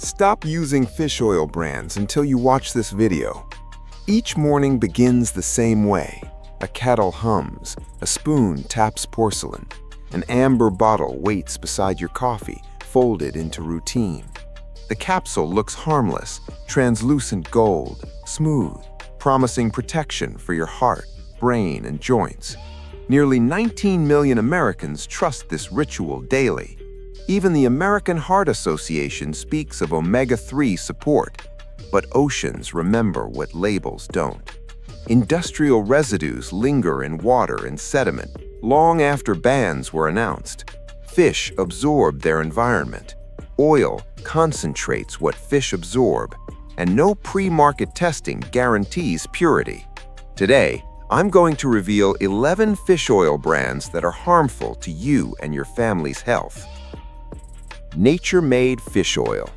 Stop using fish oil brands until you watch this video. Each morning begins the same way. A kettle hums, a spoon taps porcelain, an amber bottle waits beside your coffee, folded into routine. The capsule looks harmless, translucent gold, smooth, promising protection for your heart, brain, and joints. Nearly 19 million Americans trust this ritual daily. Even the American Heart Association speaks of omega-3 support, but oceans remember what labels don't. Industrial residues linger in water and sediment long after bans were announced. Fish absorb their environment. Oil concentrates what fish absorb, and no pre-market testing guarantees purity. Today, I'm going to reveal 11 fish oil brands that are harmful to you and your family's health. Nature-made fish oil.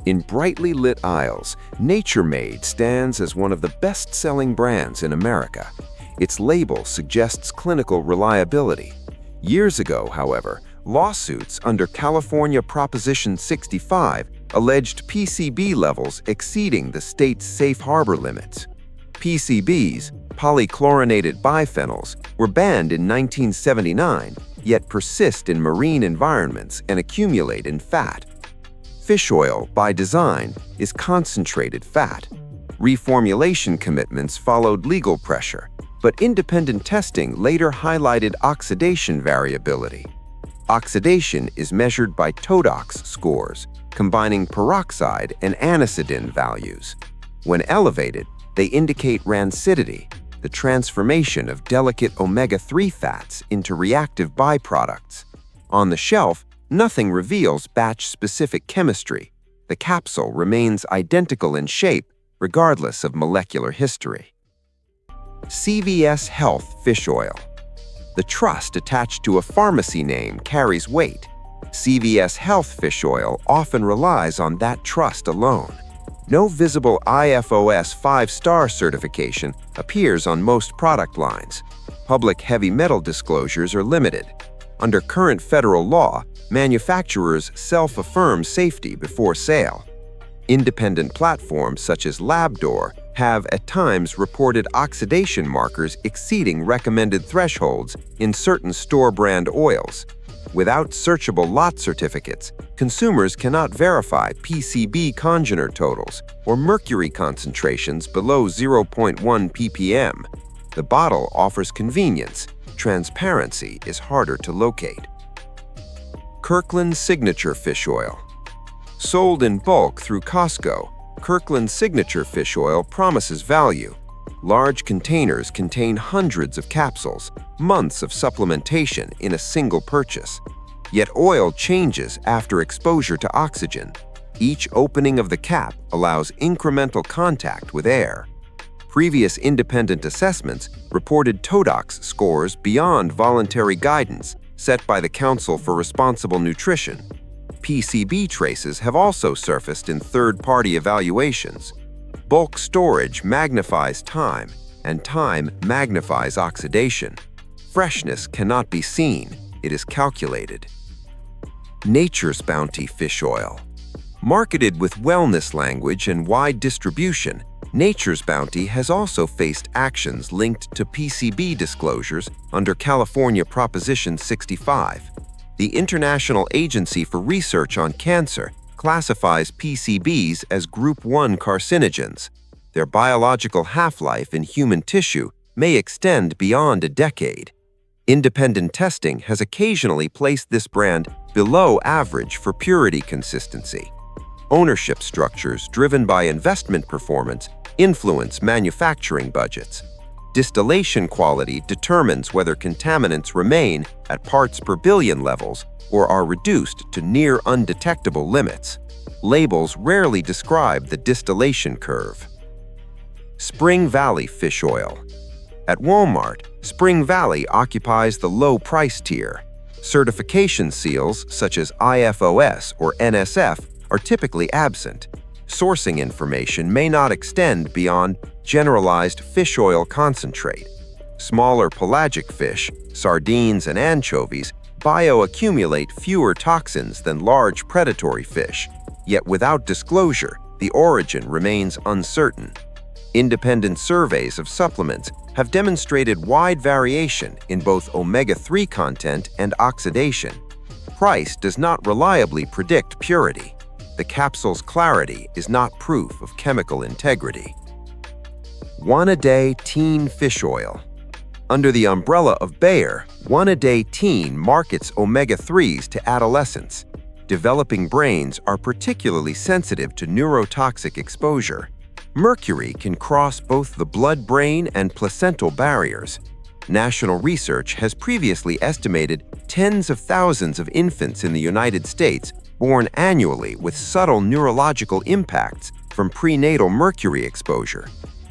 In brightly lit aisles, Nature-Made stands as one of the best-selling brands in America. Its label suggests clinical reliability. Years ago, however, lawsuits under California Proposition 65 alleged PCB levels exceeding the state's safe harbor limits. PCBs, polychlorinated biphenyls, were banned in 1979, yet persist in marine environments and accumulate in fat. Fish oil, by design, is concentrated fat. Reformulation commitments followed legal pressure, but independent testing later highlighted oxidation variability. Oxidation is measured by TODOX scores, combining peroxide and anicidin values. When elevated, they indicate rancidity, the transformation of delicate omega-3 fats into reactive byproducts. On the shelf, nothing reveals batch-specific chemistry. The capsule remains identical in shape, regardless of molecular history. CVS Health Fish Oil. The trust attached to a pharmacy name carries weight. CVS Health Fish Oil often relies on that trust alone. No visible IFOS 5-star certification appears on most product lines. Public heavy metal disclosures are limited. Under current federal law, manufacturers self-affirm safety before sale. Independent platforms such as Labdoor have at times reported oxidation markers exceeding recommended thresholds in certain store-brand oils. Without searchable lot certificates, consumers cannot verify PCB congener totals or mercury concentrations below 0.1 ppm. The bottle offers convenience. Transparency is harder to locate. Kirkland Signature Fish Oil. Sold in bulk through Costco, Kirkland Signature Fish Oil promises value. Large containers contain hundreds of capsules, months of supplementation in a single purchase. Yet oil changes after exposure to oxygen. Each opening of the cap allows incremental contact with air. Previous independent assessments reported TODOX scores beyond voluntary guidance set by the Council for Responsible Nutrition. PCB traces have also surfaced in third-party evaluations. Bulk storage magnifies time, and time magnifies oxidation. Freshness cannot be seen, it is calculated. Nature's Bounty Fish Oil. Marketed with wellness language and wide distribution, Nature's Bounty has also faced actions linked to PCB disclosures under California Proposition 65. The International Agency for Research on Cancer classifies PCBs as Group 1 carcinogens. Their biological half-life in human tissue may extend beyond a decade. Independent testing has occasionally placed this brand below average for purity consistency. Ownership structures driven by investment performance influence manufacturing budgets. Distillation quality determines whether contaminants remain at parts per billion levels or are reduced to near undetectable limits. Labels rarely describe the distillation curve. Spring Valley Fish Oil. At Walmart, Spring Valley occupies the low price tier. Certification seals such as IFOS or NSF are typically absent. Sourcing information may not extend beyond generalized fish oil concentrate. Smaller pelagic fish, sardines, and anchovies bioaccumulate fewer toxins than large predatory fish. Yet without disclosure, the origin remains uncertain. Independent surveys of supplements have demonstrated wide variation in both omega-3 content and oxidation. Price does not reliably predict purity. The capsule's clarity is not proof of chemical integrity. One-a-day teen fish oil. Under the umbrella of Bayer, one-a-day teen markets omega-3s to adolescents. Developing brains are particularly sensitive to neurotoxic exposure. Mercury can cross both the blood-brain and placental barriers. National research has previously estimated tens of thousands of infants in the United States born annually with subtle neurological impacts from prenatal mercury exposure.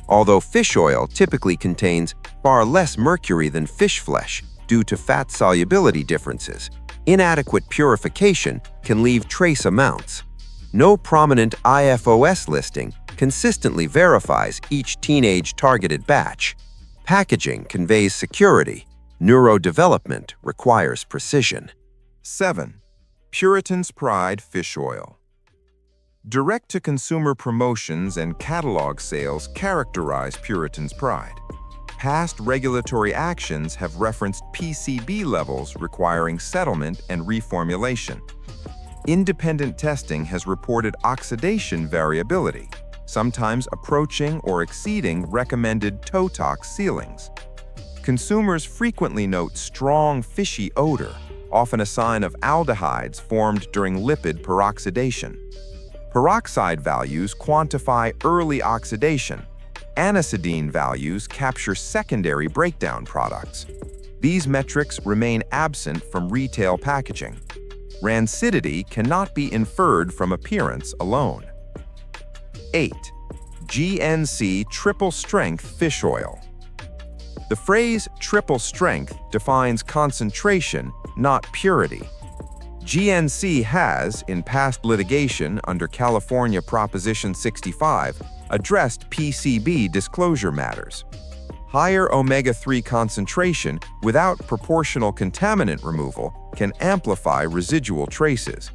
Although fish oil typically contains far less mercury than fish flesh due to fat solubility differences, inadequate purification can leave trace amounts. No prominent IFOS listing consistently verifies each teenage-targeted batch. Packaging conveys security. Neurodevelopment requires precision. 7. Puritan's Pride Fish Oil. Direct-to-consumer promotions and catalog sales characterize Puritan's Pride. Past regulatory actions have referenced PCB levels requiring settlement and reformulation. Independent testing has reported oxidation variability, sometimes approaching or exceeding recommended toe-tox ceilings. Consumers frequently note strong fishy odor, often a sign of aldehydes formed during lipid peroxidation. Peroxide values quantify early oxidation. Anisidine values capture secondary breakdown products. These metrics remain absent from retail packaging. Rancidity cannot be inferred from appearance alone. 8. GNC Triple Strength Fish Oil. The phrase triple strength defines concentration, not purity. GNC has, in past litigation under California Proposition 65, addressed PCB disclosure matters. Higher omega-3 concentration without proportional contaminant removal can amplify residual traces.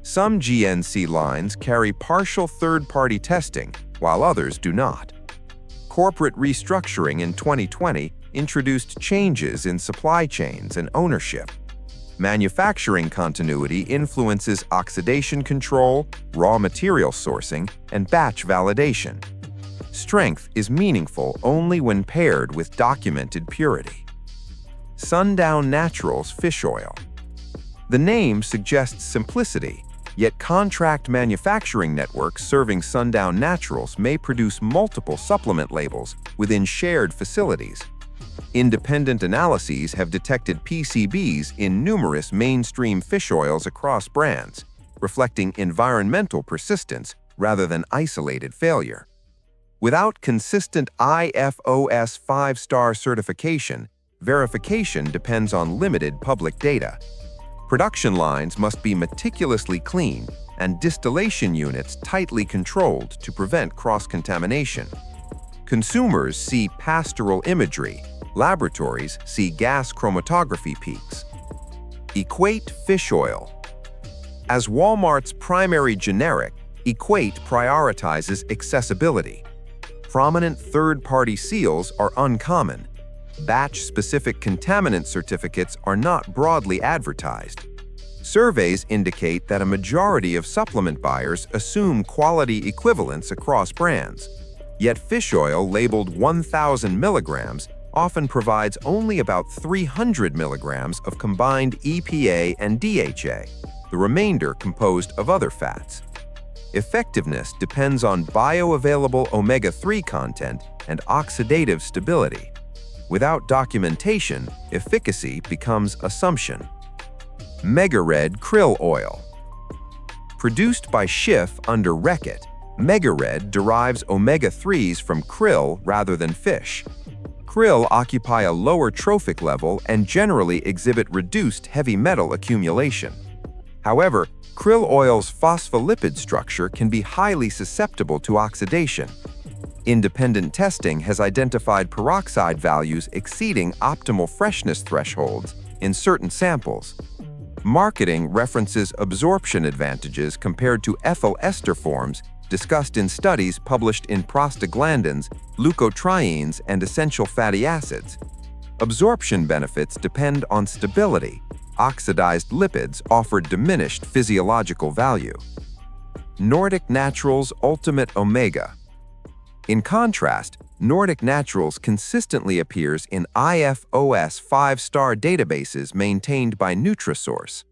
Some GNC lines carry partial third-party testing, while others do not. Corporate restructuring in 2020 introduced changes in supply chains and ownership. Manufacturing continuity influences oxidation control, raw material sourcing, and batch validation. Strength is meaningful only when paired with documented purity. Sundown Naturals Fish Oil. The name suggests simplicity, yet contract manufacturing networks serving Sundown Naturals may produce multiple supplement labels within shared facilities. Independent analyses have detected PCBs in numerous mainstream fish oils across brands, reflecting environmental persistence rather than isolated failure. Without consistent IFOS 5-star certification, verification depends on limited public data. Production lines must be meticulously cleaned and distillation units tightly controlled to prevent cross-contamination. Consumers see pastoral imagery. Laboratories see gas chromatography peaks. Equate Fish Oil. As Walmart's primary generic, Equate prioritizes accessibility. Prominent third-party seals are uncommon. Batch-specific contaminant certificates are not broadly advertised. Surveys indicate that a majority of supplement buyers assume quality equivalence across brands. Yet fish oil labeled 1,000 milligrams often provides only about 300 milligrams of combined EPA and DHA, the remainder composed of other fats. Effectiveness depends on bioavailable omega-3 content and oxidative stability. Without documentation, efficacy becomes assumption. MegaRed Krill Oil. Produced by Schiff under Reckitt, MegaRed derives omega-3s from krill rather than fish. Krill occupy a lower trophic level and generally exhibit reduced heavy metal accumulation. However, krill oil's phospholipid structure can be highly susceptible to oxidation. Independent testing has identified peroxide values exceeding optimal freshness thresholds in certain samples. Marketing references absorption advantages compared to ethyl ester forms discussed in studies published in prostaglandins, leukotrienes, and essential fatty acids. Absorption benefits depend on stability. Oxidized lipids offer diminished physiological value. Nordic Naturals Ultimate Omega. In contrast, Nordic Naturals consistently appears in IFOS 5-star databases maintained by Nutrisource.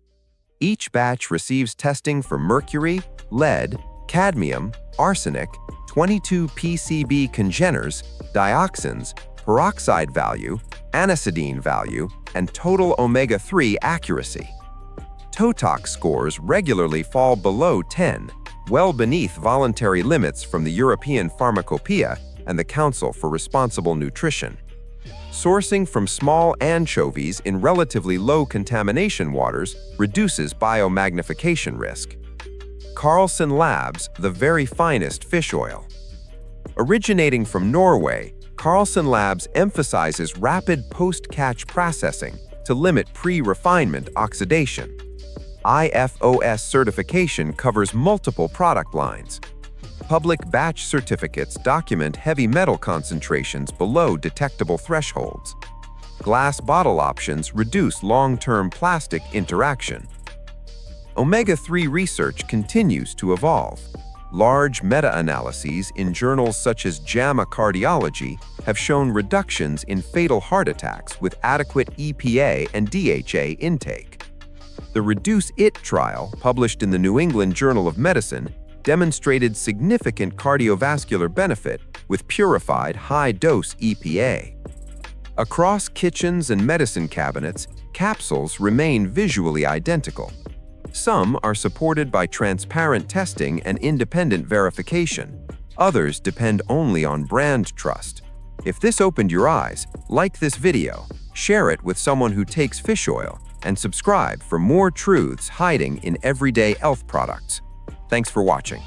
Each batch receives testing for mercury, lead, cadmium, arsenic, 22 PCB congeners, dioxins, peroxide value, anisidine value, and total omega-3 accuracy. TOTOX scores regularly fall below 10, well beneath voluntary limits from the European Pharmacopoeia and the Council for Responsible Nutrition. Sourcing from small anchovies in relatively low contamination waters reduces biomagnification risk. Carlson Labs, the very finest fish oil. Originating from Norway, Carlson Labs emphasizes rapid post-catch processing to limit pre-refinement oxidation. IFOS certification covers multiple product lines. Public batch certificates document heavy metal concentrations below detectable thresholds. Glass bottle options reduce long-term plastic interaction. Omega-3 research continues to evolve. Large meta-analyses in journals such as JAMA Cardiology have shown reductions in fatal heart attacks with adequate EPA and DHA intake. The Reduce IT trial, published in the New England Journal of Medicine, demonstrated significant cardiovascular benefit with purified high-dose EPA. Across kitchens and medicine cabinets, capsules remain visually identical. Some are supported by transparent testing and independent verification. Others depend only on brand trust. If this opened your eyes, like this video, share it with someone who takes fish oil, and subscribe for more truths hiding in everyday health products. Thanks for watching.